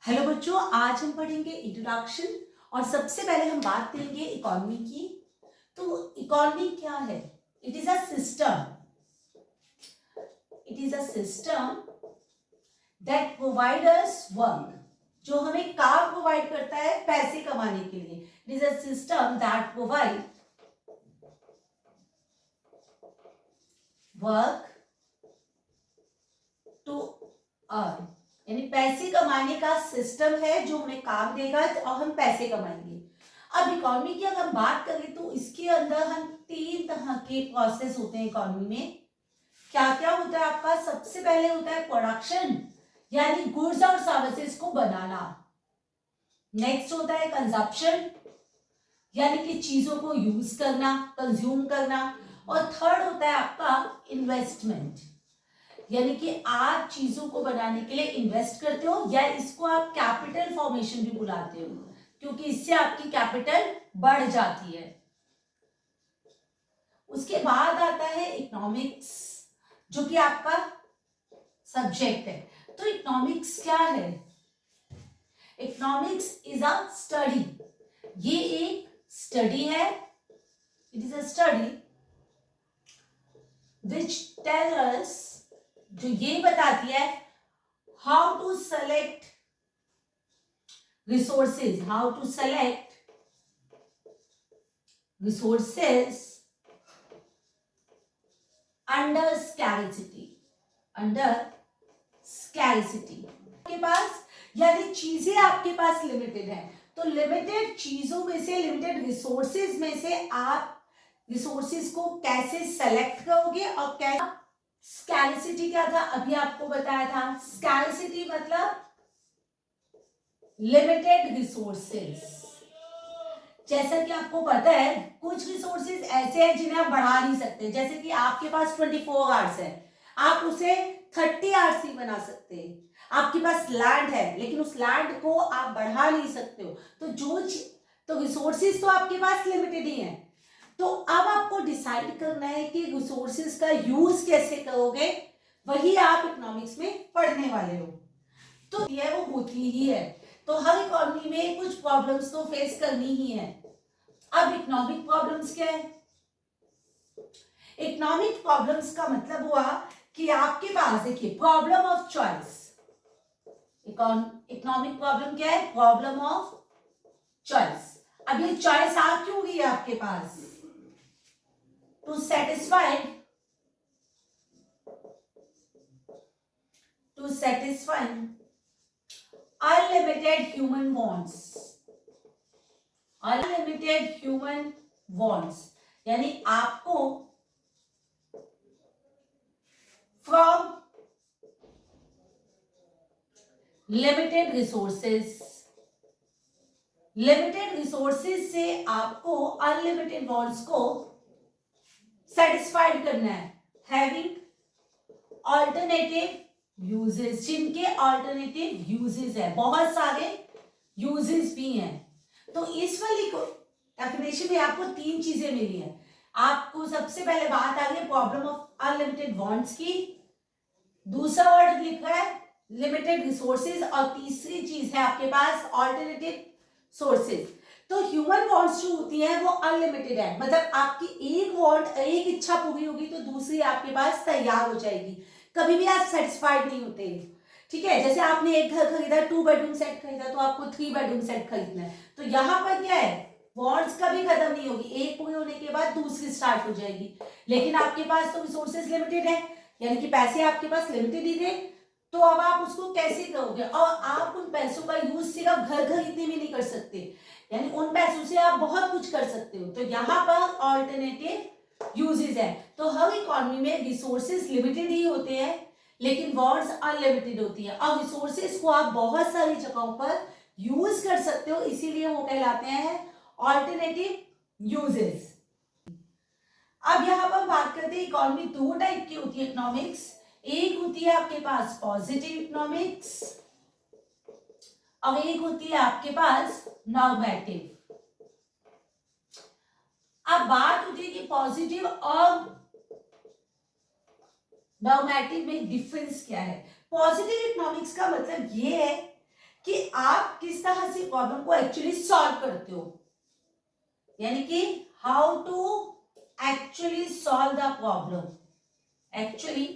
Hello बच्चों, आज हम पढ़ेंगे इंट्रोडक्शन और सबसे पहले हम बात करेंगे इकोनॉमी की। तो इकोनॉमी क्या है? It is a system that provide us work, जो हमें काम प्रोवाइड करता है पैसे कमाने के लिए। It is a system that provide work to earn, यानी पैसे कमाने का सिस्टम है जो हमें काम देगा और हम पैसे कमाएंगे। अब इकोनॉमी की अगर हम बात करें तो इसके अंदर हम 3 तरह के प्रोसेस होते हैं इकोनॉमी में। क्या क्या होता है आपका? सबसे पहले होता है प्रोडक्शन, यानी गुड्स और सर्विसेज को बनाना। नेक्स्ट होता है कंजप्शन, यानी कि चीजों को यूज करना, कंज्यूम करना। और थर्ड होता है आपका इन्वेस्टमेंट, यानी कि आप चीजों को बनाने के लिए इन्वेस्ट करते हो, या इसको आप कैपिटल फॉर्मेशन भी बुलाते हो, क्योंकि इससे आपकी कैपिटल बढ़ जाती है। उसके बाद आता है इकोनॉमिक्स, जो कि आपका सब्जेक्ट है। तो इकोनॉमिक्स क्या है? इकोनॉमिक्स इज अ स्टडी, ये एक स्टडी है। It is a study which tell us, जो ये बताती है how to select resources, how to select resources under scarcity, आपके पास, यानी चीजें आपके पास लिमिटेड है, तो लिमिटेड चीजों में से, लिमिटेड रिसोर्सेज में से आप रिसोर्सेज को कैसे सेलेक्ट करोगे और क्या। स्कैरिसिटी क्या था? अभी आपको बताया था। स्कैरिसिटी मतलब लिमिटेड रिसोर्सेज। जैसा कि आपको पता है कुछ रिसोर्सेज ऐसे हैं जिन्हें आप बढ़ा नहीं सकते, जैसे कि आपके पास 24 आवर्स है, आप उसे 30 आवर्स ही बना सकते हैं। आपके पास लैंड है लेकिन उस लैंड को आप बढ़ा नहीं सकते हो। तो रिसोर्सेज तो आपके पास लिमिटेड ही है। तो अब आपको डिसाइड करना है कि रिसोर्सेज का यूज कैसे करोगे, वही आप इकोनॉमिक्स में पढ़ने वाले हो। तो ये वो होती ही है। तो हर इकोनॉमी में कुछ प्रॉब्लम्स तो फेस करनी ही है। अब इकोनॉमिक प्रॉब्लम्स क्या है? इकोनॉमिक प्रॉब्लम्स का मतलब हुआ कि आपके पास, देखिए, problem of choice. Economic problem क्या है? Problem of choice. अब ये चॉइस आ क्यों गई है आपके पास? To satisfy unlimited human wants, यानी आपको फ्रॉम लिमिटेड रिसोर्सेज से आपको अनलिमिटेड वॉन्ट्स को सेटिस्फाइड करना है। हैविंग ऑल्टरनेटिव यूजेस, जिनके ऑल्टरनेटिव यूजेस है, बहुत सारे यूजेस भी हैं। तो इस वाली को डेफिनेशन में आपको 3 चीजें मिली है। आपको सबसे पहले बात आ गई प्रॉब्लम ऑफ अनलिमिटेड वांट्स की, दूसरा वर्ड लिखा है लिमिटेड रिसोर्सेज, और तीसरी चीज है आपके पास ऑल्टरनेटिव सोर्सेज। तो ह्यूमन वांट्स जो होती है वो अनलिमिटेड है, मतलब आपकी एक वांट, एक इच्छा पूरी होगी तो दूसरी आपके पास तैयार हो जाएगी। कभी भी आप सेटिस्फाइड नहीं होते, ठीक है। जैसे आपने एक घर खरीदा, 2 बेडरूम सेट खरीदा, तो आपको 3 बेडरूम सेट खरीदना है। तो यहाँ पर क्या है, वांट्स कभी खत्म नहीं होगी, एक पूरी होने के बाद दूसरी स्टार्ट हो जाएगी। लेकिन आपके पास तो रिसोर्सेज लिमिटेड है, यानी कि पैसे आपके पास लिमिटेड ही थे। तो अब आप उसको कैसे करोगे? और आप उन पैसों का यूज सिर्फ घर खरीदने में नहीं कर सकते, यानी उन पैसों से आप बहुत कुछ कर सकते हो। तो यहाँ पर ऑल्टरनेटिव यूजेस है। तो हर इकोनॉमी में रिसोर्सेज लिमिटेड ही होते हैं लेकिन वांट्स अनलिमिटेड होती है, और रिसोर्सेज को आप बहुत सारी जगहों पर यूज कर सकते हो, इसीलिए वो कहलाते हैं ऑल्टरनेटिव यूजेस। अब यहां पर बात करते हैं इकोनॉमी 2 टाइप की होती है इकोनॉमिक्स। एक होती है आपके पास पॉजिटिव इकोनॉमिक्स और एक होती है आपके पास नॉर्मेटिव। अब बात होती है कि पॉजिटिव और नॉर्मेटिव में डिफरेंस क्या है। पॉजिटिव इकोनॉमिक्स का मतलब ये है कि आप किस तरह से प्रॉब्लम को एक्चुअली सॉल्व करते हो, यानी कि how to actually solve the problem, actually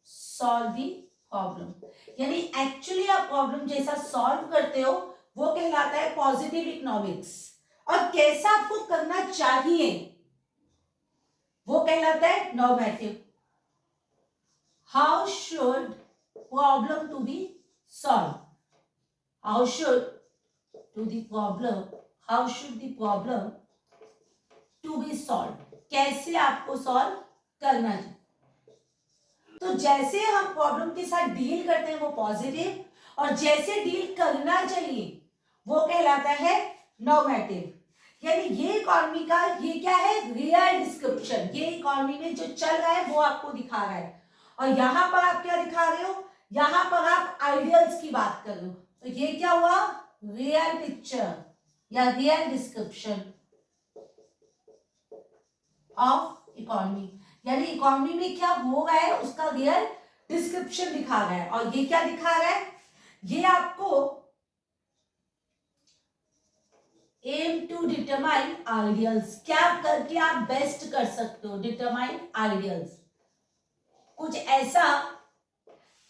solve the problem, यानी एक्चुअली आप प्रॉब्लम जैसा सॉल्व करते हो वो कहलाता है पॉजिटिव इकोनॉमिक्स, और कैसा आपको करना चाहिए वो कहलाता है normative. How should problem to be solve, how should to the problem, how should the problem to be solve, कैसे आपको सॉल्व करना चाहिए। तो जैसे हम प्रॉब्लम के साथ डील करते हैं वो पॉजिटिव, और जैसे डील करना चाहिए वो कहलाता है नॉर्मेटिव। यानी ये इकोनॉमी का ये क्या है, रियल डिस्क्रिप्शन, ये इकोनॉमी में जो चल रहा है वो आपको दिखा रहा है, और यहां पर आप क्या दिखा रहे हो, यहां पर आप आइडियल्स की बात कर रहे हो, तो ये क्या हुआ, रियल पिक्चर या रियल डिस्क्रिप्शन ऑफ इकोनॉमी, यानी इकोनॉमी में क्या हो रहा है उसका रियल डिस्क्रिप्शन दिखा रहा है। और ये क्या दिखा रहा है, ये आपको एम टू डिटरमाइन आइडियल्स, क्या करके आप बेस्ट कर सकते हो, डिटरमाइन आइडियल्स, कुछ ऐसा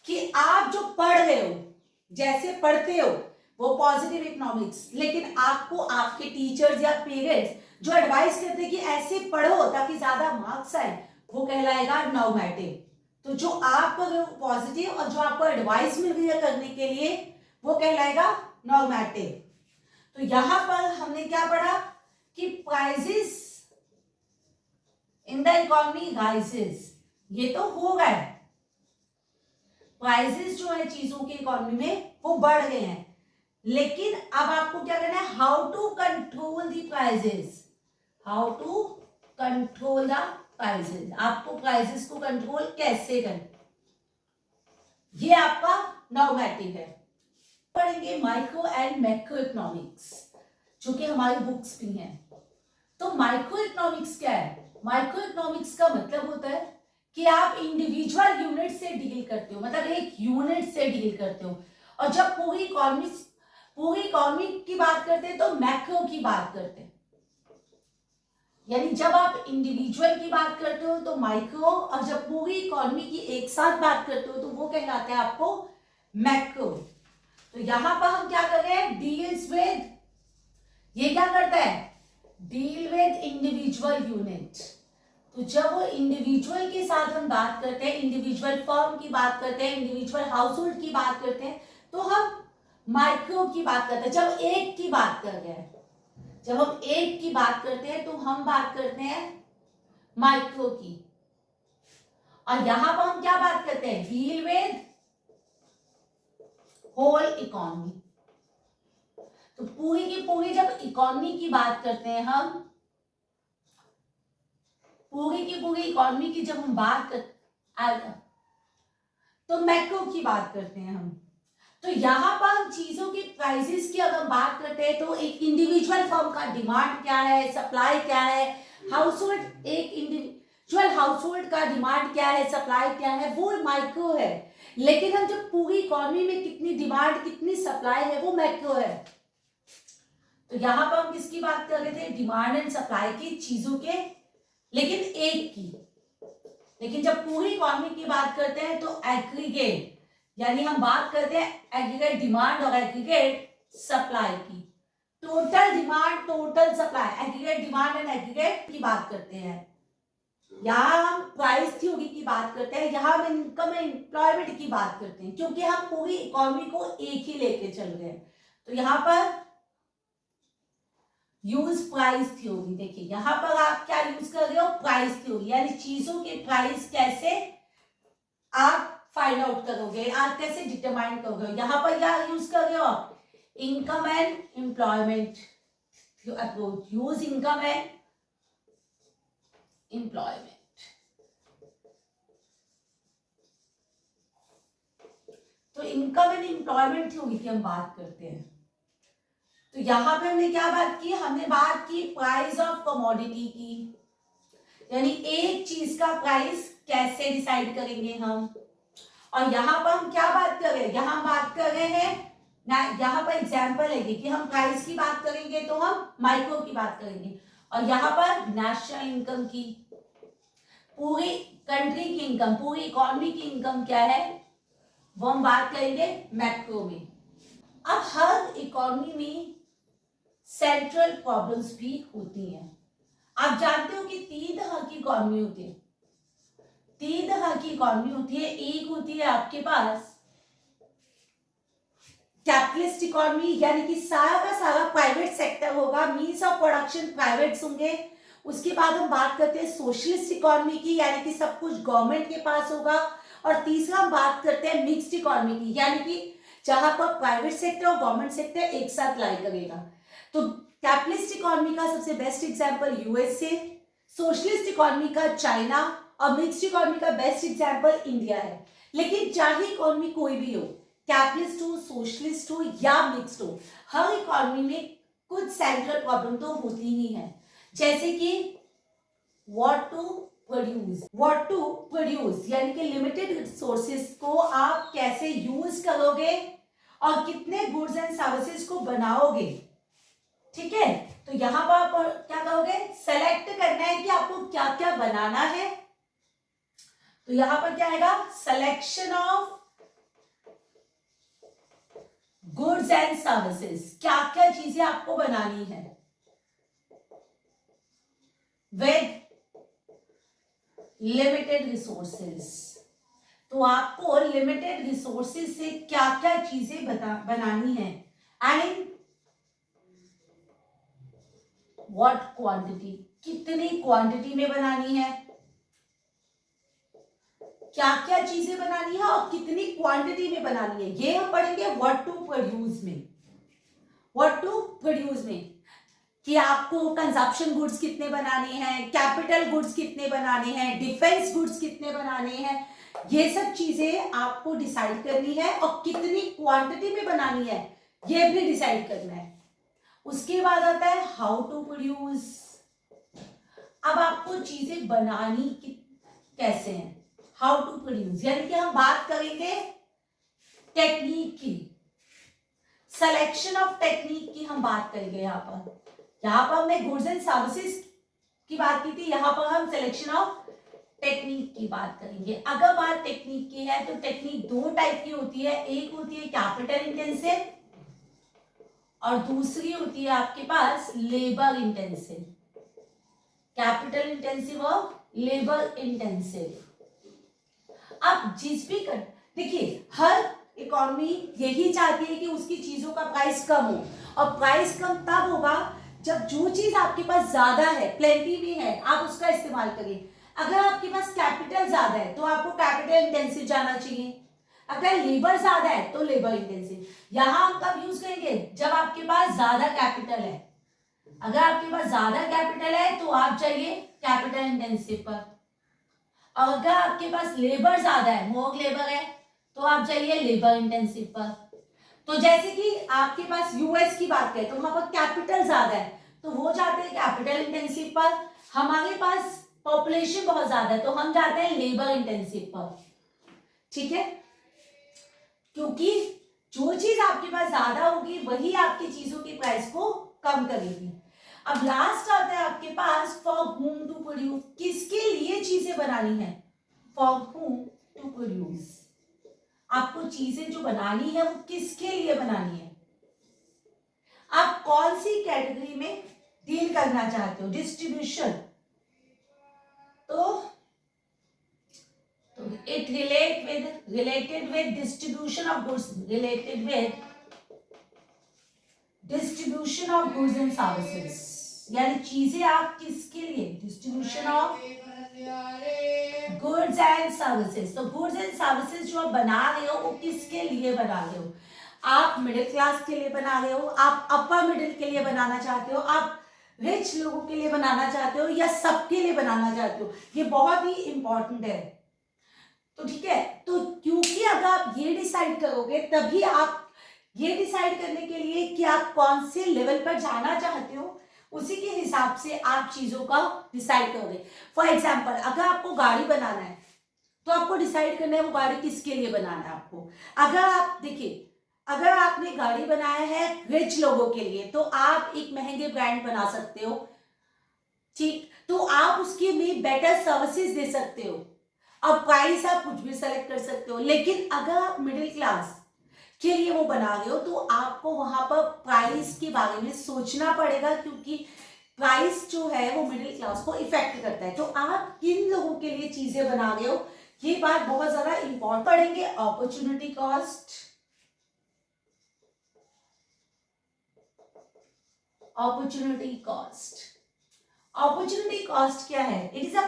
कि आप जो पढ़ रहे हो, जैसे पढ़ते हो वो पॉजिटिव इकोनॉमिक्स, लेकिन आपको आपके टीचर्स या पेरेंट्स जो एडवाइस करते हैं कि ऐसे पढ़ो ताकि ज्यादा मार्क्स आए, वो कहलाएगा नॉर्मेटिव। तो जो आप कर रहे हो पॉजिटिव, और जो आपको एडवाइस मिल रही है करने के लिए वो कहलाएगा नॉर्मेटिव। तो यहां पर हमने क्या पढ़ा कि prices in the economy rises, ये तो हो गया है, प्राइसेस जो है चीजों के इकोनॉमी में वो बढ़ गए हैं, लेकिन अब आपको क्या करना है, how to control the prices, how to control the prices, आपको प्राइसेस को कंट्रोल कैसे करना, ये आपका नॉर्मेटिव है। पढ़ेंगे माइक्रो एंड मैक्रो इकोनॉमिक्स, जो कि हमारी बुक्स भी हैं। तो माइक्रो इकोनॉमिक्स क्या है, माइक्रो इकोनॉमिक्स का मतलब होता है कि आप इंडिविजुअल यूनिट से डील करते हो, मतलब एक यूनिट से डील करते हो, और जब पूरी इकोनॉमी की बात करते हैं तो मैक्रो की बात करते हैं, यानी जब आप इंडिविजुअल की बात करते हो तो माइक्रो, और जब पूरी इकोनॉमी की एक साथ बात करते हो तो वो कहलाता है आपको मैक्रो। तो यहां पर हम क्या कर रहे हैं, डील्स विद, ये क्या करता है, डील विद इंडिविजुअल यूनिट। तो जब वो इंडिविजुअल के साथ हम बात करते हैं, इंडिविजुअल फर्म की बात करते हैं, इंडिविजुअल हाउस होल्ड की बात करते हैं, तो हम माइक्रो की बात करते हैं। जब एक की बात कर रहे हैं, जब हम एक की बात करते हैं तो हम बात करते हैं माइक्रो की। और यहां पर हम क्या बात करते हैं, डील विद होल इकोनॉमी। तो पूरी की पूरी जब इकोनॉमी की बात करते हैं हम, पूरी की पूरी इकोनॉमी की जब हम बात करते तो मैक्रो की बात करते हैं हम। तो यहां पर हम चीजों की प्राइसेस की अगर बात करते हैं तो एक इंडिविजुअल फर्म का डिमांड क्या है, सप्लाई क्या है, हाउस होल्ड, एक इंडिविजुअल हाउस होल्ड का डिमांड क्या है, सप्लाई क्या है, वो माइक्रो है। लेकिन हम जब पूरी इकोनॉमी में कितनी डिमांड कितनी सप्लाई है वो मैक्रो है। तो यहां पर हम किसकी बात कर रहे थे, डिमांड एंड सप्लाई की चीजों के, लेकिन एक की। लेकिन जब पूरी इकोनॉमी की बात करते हैं तो एग्रीगेट, यानी हम बात करते हैं एग्रीगेट डिमांड और एग्रीगेट सप्लाई की, total demand total supply, aggregate demand and aggregate की बात करते हैं। यहां हम प्राइस थ्योरी की बात करते हैं, यहां हम इनकम एंड एम्प्लॉयमेंट की बात करते हैं, क्योंकि हम पूरी इकोनॉमी को एक ही लेके चल रहे हैं। तो यहां पर यूज प्राइस थ्योरी, देखिए यहां पर आप क्या यूज कर रहे हो, प्राइस थ्योरी, यानी चीजों के प्राइस कैसे आप फाइंड आउट करोगे, आप कैसे डिटरमाइन करोगे। यहां पर क्या यूज कर रहे हो आप, income and employment approach, use income and employment. तो इनकम एंड एम्प्लॉयमेंट थ्योरी की हम बात करते हैं। तो यहां पे हमने क्या बात की, हमने बात की प्राइस ऑफ कमोडिटी की, यानी एक चीज का प्राइस कैसे डिसाइड करेंगे हम। और यहां पर हम क्या बात कर रहे हैं, यहां बात कर रहे हैं ना यहाँ पर एग्जाम्पल है कि हम प्राइस की बात करेंगे तो हम माइक्रो की बात करेंगे, और यहाँ पर नेशनल इनकम की, पूरी कंट्री की इनकम, पूरी इकोनॉमी की इनकम क्या है वो हम बात करेंगे मैक्रो में। अब हर इकोनॉमी में सेंट्रल प्रॉब्लम्स भी होती हैं। आप जानते हो कि तीन तरह की इकोनॉमी होती है, तीन तरह की इकोनॉमी होती है। एक होती है आपके पास कैपिटलिस्ट इकोनॉमी, यानी कि सारा का सारा प्राइवेट सेक्टर होगा, मीन्स ऑफ प्रोडक्शन प्राइवेट्स होंगे। उसके बाद हम बात करते हैं सोशलिस्ट इकोनॉमी की, यानी कि सब कुछ गवर्नमेंट के पास होगा। और तीसरा हम बात करते हैं मिक्स्ड इकोनॉमी की, यानी कि जहां पर प्राइवेट सेक्टर और गवर्नमेंट सेक्टर एक साथ लाई करेगा। तो कैपिटलिस्ट इकोनॉमी का सबसे best example USA, socialist economy का चाइना, और मिक्स्ड इकोनॉमी का बेस्ट एग्जांपल इंडिया है। लेकिन चाहे इकोनॉमी कोई भी हो, कैपिटलिस्ट हो, सोशलिस्ट हो या मिक्स्ड हो, हर इकोनॉमी में कुछ सेंट्रल प्रॉब्लम तो होती ही है। जैसे कि व्हाट टू प्रोड्यूस, यानी कि लिमिटेड रिसोर्सेज को आप कैसे यूज करोगे और कितने गुड्स एंड सर्विसेज को बनाओगे। ठीक है, तो यहां पर आप क्या करोगे, सेलेक्ट करना है कि आपको क्या क्या बनाना है। तो यहां पर क्या आएगा, selection of goods and services, क्या क्या चीजें आपको बनानी है विद लिमिटेड रिसोर्सेज। तो आपको लिमिटेड रिसोर्सेज से क्या क्या चीजें बनानी है, एंड इन व्हाट क्वांटिटी, कितनी क्वांटिटी में बनानी है, क्या क्या चीजें बनानी है और कितनी क्वांटिटी में बनानी है, ये हम पढ़ेंगे व्हाट टू प्रोड्यूस में। व्हाट टू प्रोड्यूस में कि आपको कंजप्शन गुड्स कितने बनाने हैं, कैपिटल गुड्स कितने बनाने हैं, डिफेंस गुड्स कितने बनाने हैं, ये सब चीजें आपको डिसाइड करनी है, और कितनी क्वांटिटी में बनानी है ये भी डिसाइड करना है। उसके बाद आता है हाउ टू प्रोड्यूस। अब आपको चीजें बनानी कैसे हैं, हाउ टू प्रोड्यूस, यानी कि हम बात करेंगे टेक्निक की, सिलेक्शन ऑफ टेक्निक की हम बात करेंगे। यहां पर हमने गुड्स एंड सर्विसेज की बात की थी, यहां पर हम सिलेक्शन ऑफ टेक्निक की बात करेंगे। अगर बात टेक्निक की है तो टेक्निक दो टाइप की होती है, एक होती है कैपिटल इंटेंसिव और दूसरी होती है आपके पास लेबर इंटेंसिव। कैपिटल इंटेंसिव और लेबर इंटेंसिव। अब जिस भी देखिए, हर इकोनॉमी यही चाहती है कि उसकी चीजों का प्राइस कम हो, और प्राइस कम तब होगा जब जो चीज आपके पास ज्यादा है, प्लेंटी में है, आप उसका इस्तेमाल करिए। अगर आपके पास कैपिटल ज्यादा है तो आपको कैपिटल इंटेंसिव जाना चाहिए, अगर लेबर ज्यादा है तो लेबर इंटेंसिव। यहां हम कब यूज करेंगे, जब आपके पास ज्यादा कैपिटल है। अगर आपके पास ज्यादा कैपिटल है तो आप जाइए कैपिटल इंटेंसिव पर, और अगर आपके पास लेबर ज्यादा है, मोर लेबर है, तो आप जाइए लेबर इंटेंसिव पर। तो जैसे कि आपके पास यूएस की बात करें तो वहां पर कैपिटल ज्यादा है तो वो जाते हैं कैपिटल इंटेंसिव पर। हमारे पास पॉपुलेशन बहुत ज्यादा है तो हम जाते हैं लेबर इंटेंसिव पर। ठीक है, क्योंकि जो चीज आपके पास ज्यादा होगी वही आपकी चीजों की प्राइस को कम करेगी। अब लास्ट आता है आपके पास फॉर whom टू प्रोड्यूस, किसके लिए चीजें बनानी है, फॉर whom टू प्रोड्यूस। आपको चीजें जो बनानी है वो किसके लिए बनानी है, आप कौन सी कैटेगरी में डील करना चाहते हो, डिस्ट्रीब्यूशन। तो it related with distribution of goods, related with distribution of goods and services, यानी चीजें आप किसके लिए, distribution of goods and services. तो गुड्स एंड सर्विसेज जो आप बना रहे हो वो किसके लिए बना रहे हो, आप मिडिल क्लास के लिए बना रहे हो, आप अपर मिडिल के लिए बनाना चाहते हो, आप रिच लोगों के लिए बनाना चाहते हो, या सबके लिए बनाना चाहते हो, ये बहुत ही इंपॉर्टेंट है। तो ठीक है, तो क्योंकि अगर आप ये डिसाइड करोगे तभी आप ये डिसाइड करने के लिए कि आप कौन से लेवल पर जाना चाहते हो उसी के हिसाब से आप चीजों का डिसाइड करोगे। फॉर एग्जाम्पल, अगर आपको गाड़ी बनाना है तो आपको डिसाइड करना है वो गाड़ी किसके लिए बनाना है आपको। अगर आप देखिए, अगर आपने गाड़ी बनाया है रिच लोगों के लिए तो आप एक महंगे ब्रांड बना सकते हो, ठीक, तो आप उसके में बेटर सर्विसेज दे सकते हो। अब प्राइस आप कुछ भी सेलेक्ट कर सकते हो, लेकिन अगर आप मिडिल क्लास के लिए वो बना रहे हो तो आपको वहां पर प्राइस के बारे में सोचना पड़ेगा, क्योंकि प्राइस जो है वो मिडिल क्लास को इफेक्ट करता है। तो आप किन लोगों के लिए चीजें बना रहे हो, ये बात बहुत ज्यादा इंपॉर्टेंट पड़ेंगे। Opportunity cost, opportunity cost, opportunity cost क्या है? It is a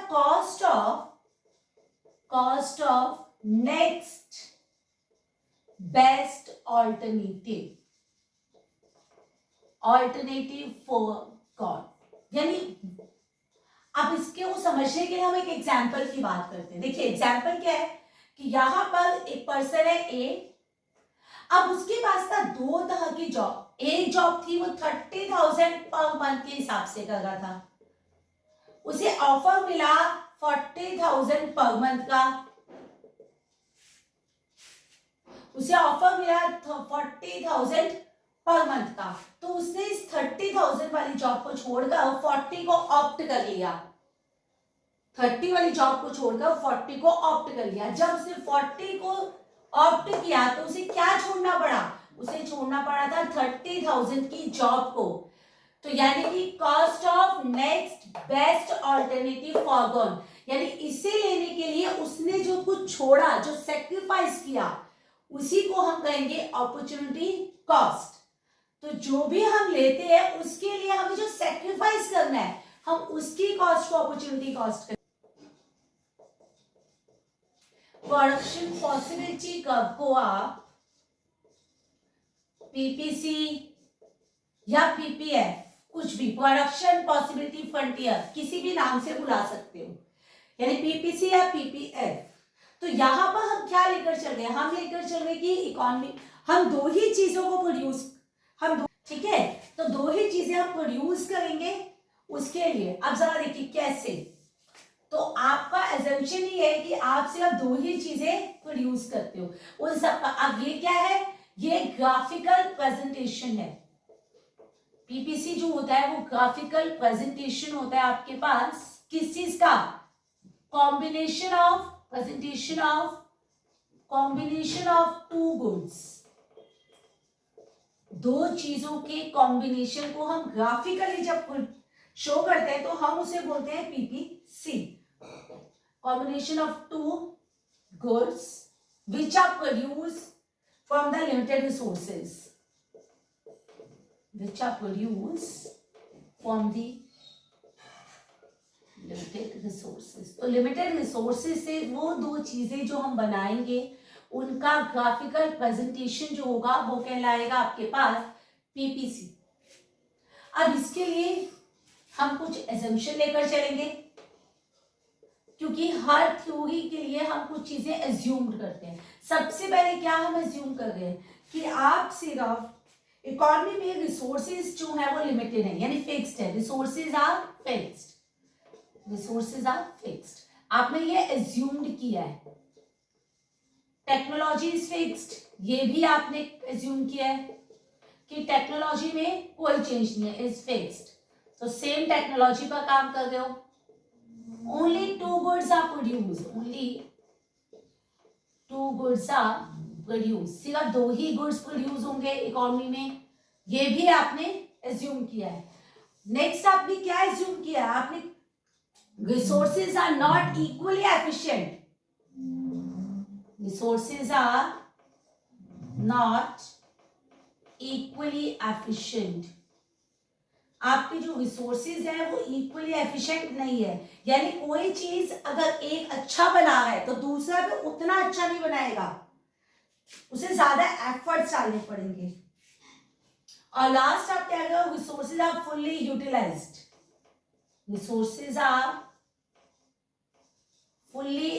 cost of next best alternative, alternative for God. यानी अब इसके वो समझने के लिए हम एक एग्जाम्पल की बात करते हैं। देखिए एग्जाम्पल क्या है कि यहां पर एक पर्सन है ए, अब उसके पास था दो तरह की जॉब। एक जॉब थी वो 30,000 पर मंथ के हिसाब से कर रहा था, उसे ऑफर मिला 40,000 पर मंथ का, उसे ऑफर मिला 40,000 पर मंथ का, तो उसने इस 30,000 वाली जॉब को छोड़कर 40 को ऑप्ट कर लिया। 30 वाली जॉब को छोड़कर 40 को ऑप्ट कर लिया। जब उसने 40 को ऑप्ट किया तो उसे क्या छोड़ना पड़ा? उसे छोड़ना पड़ा था 30,000 की जॉब को। तो यानी कि cost of next best alternative foregone, यानी इसे लेने के लिए उसने जो कुछ छोड़ा, जो सेक्रीफाइस किया, उसी को हम कहेंगे अपॉर्चुनिटी कॉस्ट। तो जो भी हम लेते हैं उसके लिए हमें जो सेक्रीफाइस करना है, हम उसकी कॉस्ट को अपॉर्चुनिटी कॉस्ट करें। प्रोडक्शन पॉसिबिलिटी कर्व को आप पीपीसी या पीपीएफ, कुछ भी, प्रोडक्शन पॉसिबिलिटी फ्रंटियर, किसी भी नाम से बुला सकते हो, यानी पीपीसी या पीपीएफ। तो यहां पर हम क्या लेकर चल रहे हैं? हम लेकर चल रहे कि इकोनॉमी, हम दो ही चीजों को प्रोड्यूस, ठीक है, तो दो ही चीजें हम प्रोड्यूस करेंगे उसके लिए। अब जरा देखिए कैसे, तो आपका एजम्पशन ये है कि आप सिर्फ दो ही चीजें प्रोड्यूस करते हो उन सब का। अब ये क्या है? ये ग्राफिकल प्रेजेंटेशन है। पीपीसी जो होता है वो ग्राफिकल प्रेजेंटेशन होता है आपके पास, किस चीज का? Combination of combination of two goods, दो चीजों के कॉम्बिनेशन को हम ग्राफिकली जब शो करते हैं तो हम उसे बोलते हैं PPC, combination of two goods which are produce from the limited resources, which are produced from the limited resources। तो limited resources से वो दो चीजें जो हम बनाएंगे उनका ग्राफिकल प्रेजेंटेशन जो होगा वो कहलाएगा आपके पास पीपीसी। अब इसके लिए हम कुछ एजम्पशन लेकर चलेंगे, क्योंकि हर थ्योरी के लिए हम कुछ चीजें एज्यूम करते हैं। सबसे पहले क्या हम एज्यूम कर रहे हैं कि आप सिर्फ इकोनॉमी में रिसोर्सेज जो है वो लिमिटेड है, यानी फिक्स्ड है, रिसोर्सेज आर फिक्स्ड, आपने ये एज्यूम्ड किया है। टेक्नोलॉजी इज फिक्स्ड, ये भी आपने एज्यूम किया है कि टेक्नोलॉजी में कोई चेंज नहीं है, इज फिक्स्ड। तो सेम टेक्नोलॉजी पर काम कर रहे हो। Only two goods are produce, सिर्फ दो ही गुड्स प्रोड्यूस होंगे इकोनॉमी में, ये भी आपने एज्यूम किया है। नेक्स्ट आपने क्या एज्यूम किया है? आपने resources are not equally efficient, resources are not equally efficient, आपके जो रिसोर्सेज है वो इक्वली एफिशिएंट नहीं है। यानी कोई चीज अगर एक अच्छा बना रहा है तो दूसरा भी उतना अच्छा नहीं बनाएगा, उसे ज्यादा एफर्ट्स डालने पड़ेंगे। और लास्ट आप क्या करो? Resources are fully utilized, resources are fully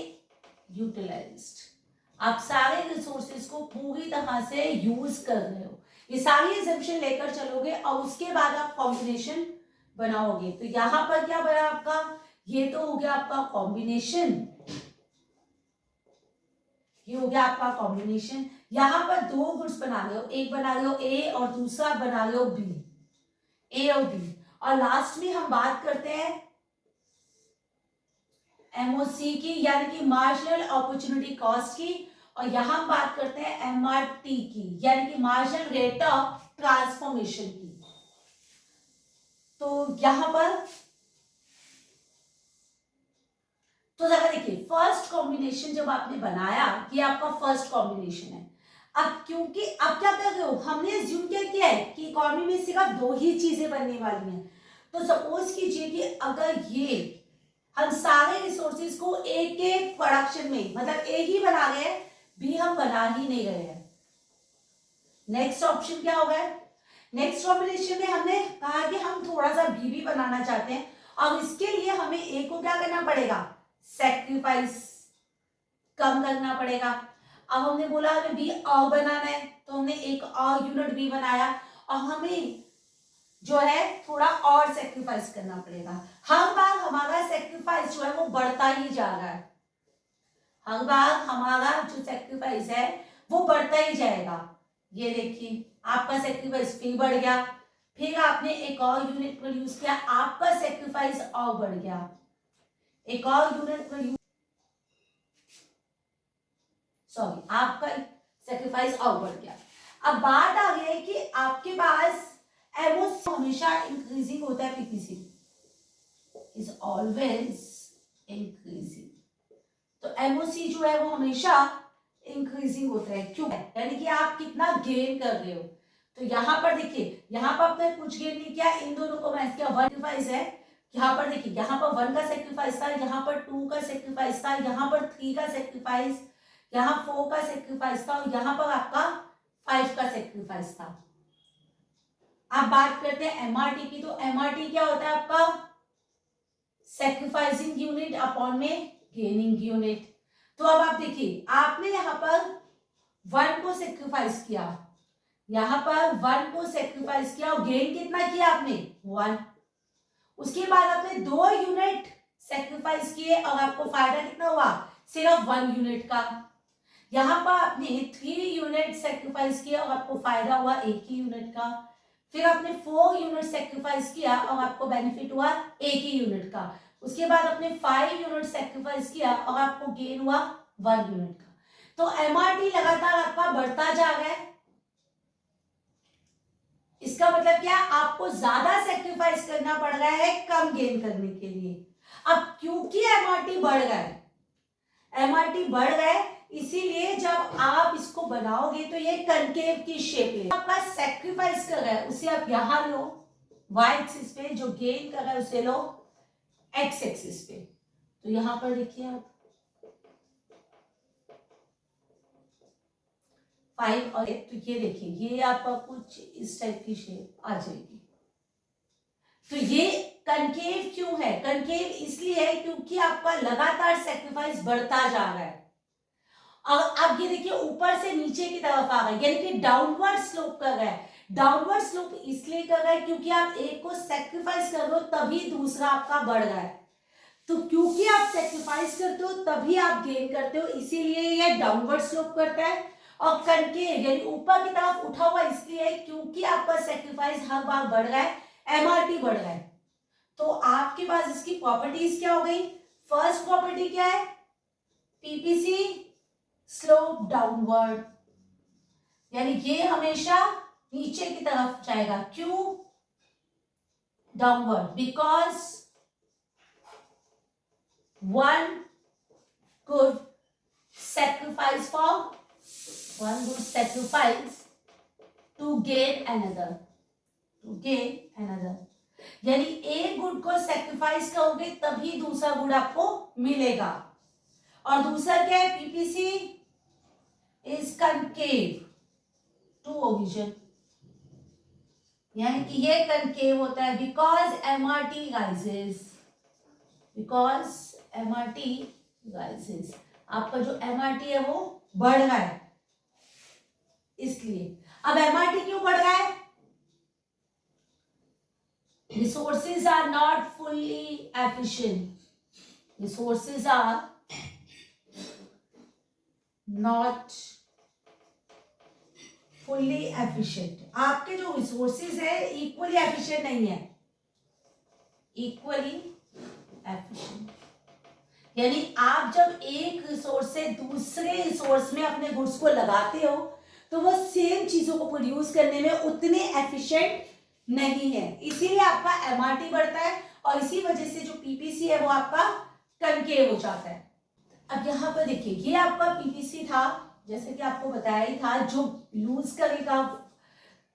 utilized, आप सारे रिसोर्सेज को पूरी तरह से यूज कर रहे हो। ये सारी एजम्पशन लेकर चलोगे और उसके बाद आप कॉम्बिनेशन बनाओगे। तो यहां पर क्या बना आपका? ये तो हो गया आपका कॉम्बिनेशन, ये हो गया आपका कॉम्बिनेशन। यहाँ पर दो गुड्स बना रहे हो, एक बना रहे हो ए और दूसरा बना रहे हो बी, ए और बी। और लास्ट में हम बात करते हैं एमओसी की, यानी कि मार्जिनल अपॉर्चुनिटी कॉस्ट की, और यहां हम बात करते हैं एमआरटी की, यानी कि मार्जिनल रेट ऑफ ट्रांसफॉर्मेशन की। तो यहां पर तो जरा देखिए, फर्स्ट कॉम्बिनेशन जब आपने बनाया, ये आपका फर्स्ट कॉम्बिनेशन है। अब क्योंकि अब क्या कर रहे हो, हमने अज्यूम क्या किया है कि इकोनॉमी में सिर्फ दो ही चीजें बनने वाली हैं। तो सपोज कीजिए कि अगर ये हम सारे रिसोर्सेज को एक एक प्रोडक्शन में, मतलब ए ही बना रहे हैं, बी हम बना ही नहीं रहे हैं। नेक्स्ट ऑप्शन क्या होगा, नेक्स्ट कॉम्बिनेशन में हमने कहा कि हम थोड़ा सा बी भी बनाना चाहते हैं, और इसके लिए हमें ए को क्या करना पड़ेगा, सैक्रिफाइस कम करना पड़ेगा। अब हमने बोला हमें बी और बनाना है, तो हमने एक और यूनिट बी बनाया, और हमें जो है थोड़ा और सेक्रीफाइस करना पड़ेगा। हर बार हमारा सेक्रीफाइस जो है वो बढ़ता ही जा रहा है, हर बार हमारा जो सेक्रीफाइस है वो बढ़ता ही जाएगा। ये देखिए आपका सेक्रीफाइस फिर बढ़ गया, फिर आपने एक और यूनिट प्रोड्यूस किया, आपका सेक्रीफाइस और बढ़ गया, एक और यूनिट प्रोड्यूस, सॉरी आपका सेक्रीफाइस और बढ़ गया। अब बात आ गई है कि आपके पास एमओसी हमेशा इंक्रीजिंग होता है, पीपीसी इज ऑलवेज इंक्रीजिंग। तो एमओसी जो है वो हमेशा इंक्रीजिंग होता है, क्यों, यानी कि आप कितना गेन कर रहे हो। तो यहाँ पर देखिए, यहाँ पर आपने कुछ गेन नहीं किया, इन दोनों को मैच किया, 1 सेक्रीफाइस है। यहाँ पर देखिए, यहाँ पर 1 का सेक्रीफाइस था, यहाँ पर 2 का सेक्रीफाइस था, यहाँ पर 3 का सेक्रीफाइस, यहाँ 4 का सेक्रीफाइस था, और यहाँ पर आपका 5 का सेक्रीफाइस था। अब बात करते हैं एमआरटी की। तो एमआरटी क्या होता है आपका, सेक्रीफाइसिंग यूनिट अपॉन में गेनिंग यूनिट। तो अब आप देखिए, आपने यहाँ पर 1 को सेक्रीफाइस किया, यहाँ पर 1 को सेक्रीफाइस किया, और गेन कितना किया आपने, 1। उसके बाद आपने 2 यूनिट सेक्रीफाइस किए, और आपको फायदा कितना हुआ, सिर्फ 1 यूनिट का। यहाँ पर आपने 3 यूनिट सेक्रीफाइस किया, और आपको फायदा हुआ 1 ही यूनिट का। फिर आपने 4 यूनिट सेक्रीफाइस किया, और आपको बेनिफिट हुआ 1 ही यूनिट का। उसके बाद आपने 5 यूनिट सेक्रीफाइस किया, और आपको गेन हुआ 1 यूनिट का। तो एमआरटी लगातार आपका बढ़ता जा रहा है। इसका मतलब क्या, आपको ज्यादा सेक्रीफाइस करना पड़ रहा है कम गेन करने के लिए। अब क्योंकि एमआरटी बढ़ रहा है, एमआरटी बढ़ रहा है, इसीलिए जब आप इसको बनाओगे तो ये कनकेव की शेप है। आपका सेक्रीफाइस कर रहा है उसे आप यहां लो वाई एक्सिस पे, जो गेन कर रहा है उसे लो एक्स एक्सिस पे। तो यहां पर देखिए आप 5 और 1, तो ये देखिए ये आपका कुछ इस टाइप की शेप आ जाएगी। तो ये कनकेव क्यों है, कनकेव इसलिए है क्योंकि आपका लगातार सेक्रीफाइस बढ़ता जा रहा है। और अब ये देखिए ऊपर से नीचे की तरफ आ रहा है, यानी कि डाउनवर्ड स्लोप कर रहा है। डाउनवर्ड स्लोप इसलिए कर रहा है क्योंकि आप एक को सेक्रीफाइस कर रहे हो, तभी दूसरा आपका बढ़ रहा है। तो क्योंकि आप सेक्रीफाइस करते हो तभी आप गेन करते हो, इसीलिए ये डाउनवर्ड स्लोप करता है। और कनकेव यानी ऊपर की तरफ उठा हुआ इसलिए है क्योंकि आपका सेक्रीफाइस हर बार बढ़ रहा है, एमआरटी बढ़ रहा है। तो आपके पास इसकी प्रॉपर्टीज क्या हो गई, फर्स्ट प्रॉपर्टी क्या है, पीपीसी स्लोप डाउनवर्ड, यानी ये हमेशा नीचे की तरफ जाएगा, क्यों downward, because one good sacrifice to gain another, यानी एक गुड को सेक्रीफाइस करोगे तभी दूसरा गुड आपको मिलेगा। और दूसरा क्या है, PPC is concave to origin, यानी कि ये कनकेव होता है बिकॉज एमआरटी राइजेस, आपका जो एमआरटी है वो बढ़ रहा है इसलिए। अब एमआरटी क्यों बढ़ रहा है, resources are not fully efficient, resources are not fully efficient. आपके जो रिसोर्सेज है इक्वली एफिशिएंट नहीं है, इक्वली एफिशिएंट। यानी आप जब एक रिसोर्स से दूसरे रिसोर्स में अपने गुड्स को लगाते हो तो वो सेम चीजों को प्रोड्यूस करने में उतने एफिशिएंट नहीं है, इसीलिए आपका एमआरटी बढ़ता है और इसी वजह से जो पीपीसी है वो आपका कनकेव हो जाता है। अब यहाँ पर देखिए, ये आपका पीपीसी था, जैसे कि आपको बताया ही था, जो लूज करेगा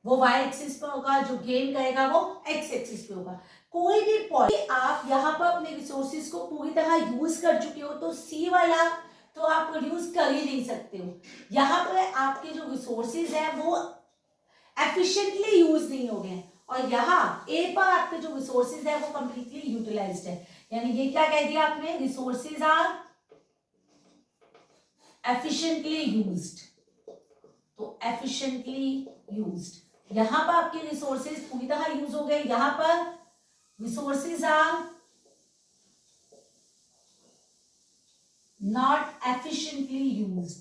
वो वाई एक्सिस पे होगा, जो गेन करेगा वो एक्स एक्सिस पे होगा। कोई भी पॉइंट आप यहाँ पर अपने रिसोर्सेज को पूरी तरह यूज कर चुके हो तो सी वाला तो आप प्रोड्यूस कर ही नहीं सकते हो। यहाँ पर आपके जो रिसोर्सेज है वो एफिशिएंटली यूज नहीं हो गए और यहाँ ए पर आपके जो रिसोर्सेज है वो कंप्लीटली यूटिलाइज्ड है। यानी ये क्या कह दिया आपने, रिसोर्सेज आर एफिशिएंटली यूज्ड। तो एफिशिएंटली यूज्ड, यहां पर आपके रिसोर्सेज पूरी तरह यूज हो गए, यहां पर resources are not efficiently used.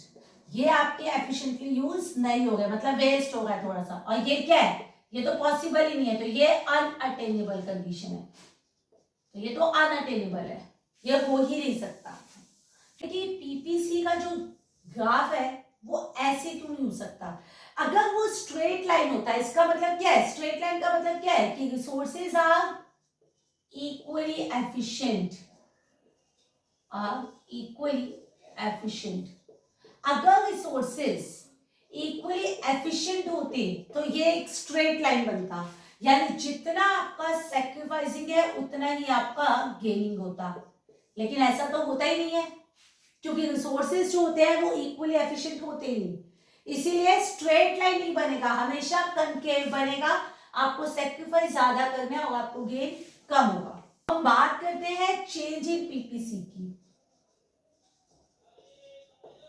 ये आपके एफिशिएंटली यूज नहीं हो गए, मतलब वेस्ट हो गया थोड़ा सा। और ये क्या है, ये तो पॉसिबल ही नहीं है, तो ये अनअटेनेबल कंडीशन है। तो ये तो अनअटेनेबल है, ये हो ही नहीं सकता। क्योंकि पीपीसी का जो ग्राफ है वो ऐसे क्यों नहीं हो सकता, अगर वो स्ट्रेट लाइन होता है। इसका मतलब क्या है, स्ट्रेट लाइन का मतलब क्या है कि रिसोर्सेज आर इक्वली एफिशिएंट, अगर रिसोर्सेज इक्वली एफिशिएंट होते तो ये एक स्ट्रेट लाइन बनता, यानी जितना आपका सैक्रिफाइसिंग है उतना ही आपका गेनिंग होता। लेकिन ऐसा तो होता ही नहीं है, क्योंकि रिसोर्सेज जो होते हैं वो इक्वली एफिशिएंट होते ही नहीं, इसीलिए स्ट्रेट लाइन नहीं बनेगा, हमेशा कनकेव बनेगा। आपको सेक्रीफाइस ज्यादा करना है और आपको गेन कम होगा। हम बात करते हैं चेंज इन पीपीसी की।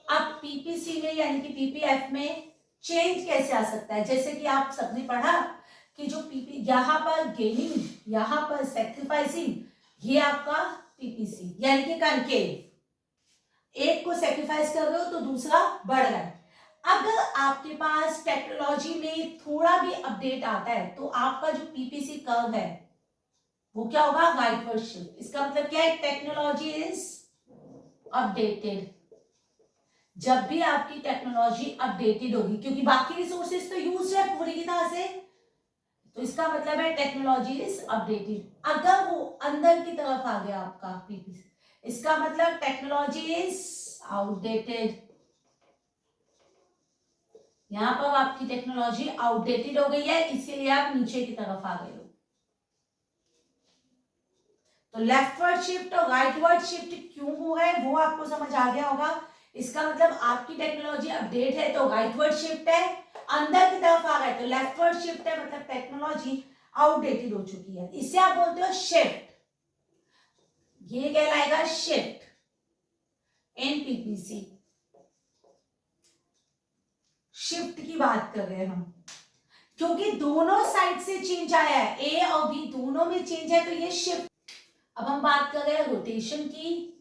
अब पीपीसी में यानी कि पीपीएफ में चेंज कैसे आ सकता है, जैसे कि आप सबने पढ़ा कि जो पीपी यहाँ पर गेनिंग, यहाँ पर सेक्रीफाइसिंग, ये आपका पीपीसी यानी कि कनकेव। एक को सेक्रीफाइस कर रहे हो तो दूसरा बढ़ रहा है। अगर आपके पास टेक्नोलॉजी में थोड़ा भी अपडेट आता है तो आपका जो पीपीसी कर्व है वो क्या होगा, राइटवर्ड शिफ्ट। इसका मतलब क्या है, टेक्नोलॉजी इज अपडेटेड। जब भी आपकी टेक्नोलॉजी अपडेटेड होगी, क्योंकि बाकी रिसोर्सेज तो यूज है पूरी तरह से, तो इसका मतलब है टेक्नोलॉजी इज अपडेटेड। अगर वो अंदर की तरफ आ गया आपका पीपीसी, इसका मतलब टेक्नोलॉजी इज आउटडेटेड। यहां पर आपकी टेक्नोलॉजी आउटडेटेड हो गई है, इसीलिए आप नीचे की तरफ आ गए हो। तो लेफ्टवर्ड शिफ्ट और राइटवर्ड शिफ्ट क्यों हुआ है वो आपको समझ आ गया होगा। इसका मतलब आपकी टेक्नोलॉजी अपडेट है तो राइटवर्ड शिफ्ट है, अंदर की तरफ आ गए तो लेफ्टवर्ड शिफ्ट है, मतलब टेक्नोलॉजी आउटडेटेड हो चुकी है। इससे आप बोलते हो शिफ्ट, ये कहलाएगा शिफ्ट इन पीपीसी। शिफ्ट की बात कर रहे हैं हम, क्योंकि दोनों साइड से चेंज आया है, ए और बी दोनों में चेंज है, तो ये शिफ्ट। अब हम बात कर रहे हैं रोटेशन की।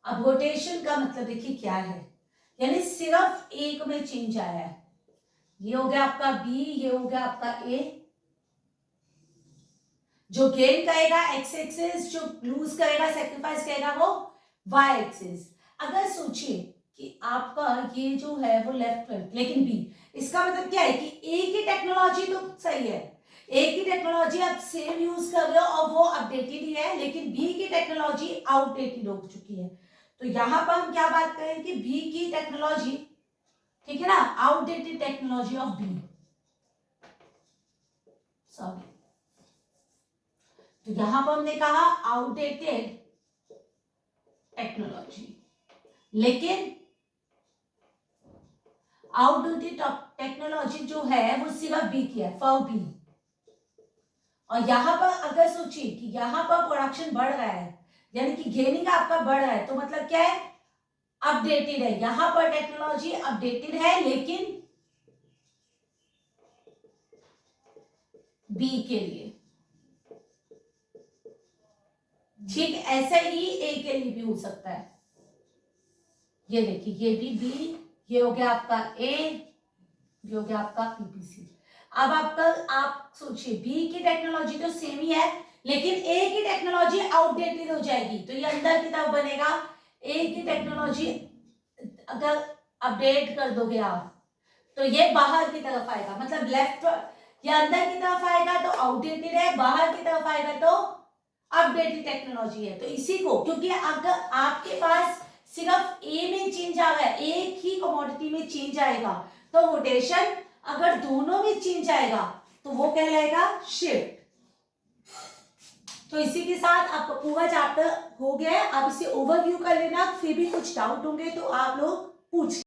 अब रोटेशन का मतलब देखिए क्या है, यानी सिर्फ एक में चेंज आया है। ये हो गया आपका बी, ये हो गया आपका ए। जो गेन करेगा एक्स एक्सिस, जो लूज करेगा सेक्रीफाइस करेगा वो वाई एक्सिस। अगर सोचिए कि आपका ये जो है वो लेफ्ट है लेकिन बी, इसका मतलब क्या है कि ए की टेक्नोलॉजी तो सही है, ए की टेक्नोलॉजी आप सेम यूज कर रहे हो और वो अपडेटेड ही है, लेकिन बी की टेक्नोलॉजी आउटडेटेड हो चुकी है। तो यहां पर हम क्या बात करें कि बी की टेक्नोलॉजी, ठीक है ना, outdated technology of B, sorry. तो यहां पर हमने कहा आउटडेटेड टेक्नोलॉजी, लेकिन आउटडेटेड टेक्नोलॉजी जो है वो सिर्फ बी की है, फॉर बी। और यहां पर अगर सोचिए कि यहां पर प्रोडक्शन बढ़ रहा है, यानी कि गेनिंग आपका बढ़ रहा है, तो मतलब क्या है, अपडेटेड है। यहां पर टेक्नोलॉजी अपडेटेड है लेकिन बी के लिए, ठीक, ऐसा ही ए के लिए भी हो सकता है। ये देखिए, ये भी बी, ये हो गया आपका ए, ये हो गया आपका पीपीसी। अब आपका, आप सोचिए बी की टेक्नोलॉजी तो सेम ही है, लेकिन ए की टेक्नोलॉजी आउटडेटेड हो जाएगी, तो ये अंदर की तरफ बनेगा। ए की टेक्नोलॉजी अगर अपडेट कर दोगे आप, तो ये बाहर की तरफ आएगा, मतलब लेफ्ट, ये अंदर की तरफ आएगा तो आउटडेटेड है, बाहर की तरफ आएगा तो अपडेटेड टेक्नोलॉजी है। तो इसी को, क्योंकि अगर आपके पास सिर्फ ए में चेंज आ रहा है, एक ही कमोडिटी में चेंज आएगा, तो रोटेशन अगर दोनों में चेंज आएगा तो वो कहलाएगा शिफ्ट। तो इसी के साथ आपका पूरा चैप्टर हो गया है। आप इसे ओवरव्यू कर लेना, फिर भी कुछ डाउट होंगे तो आप लोग पूछ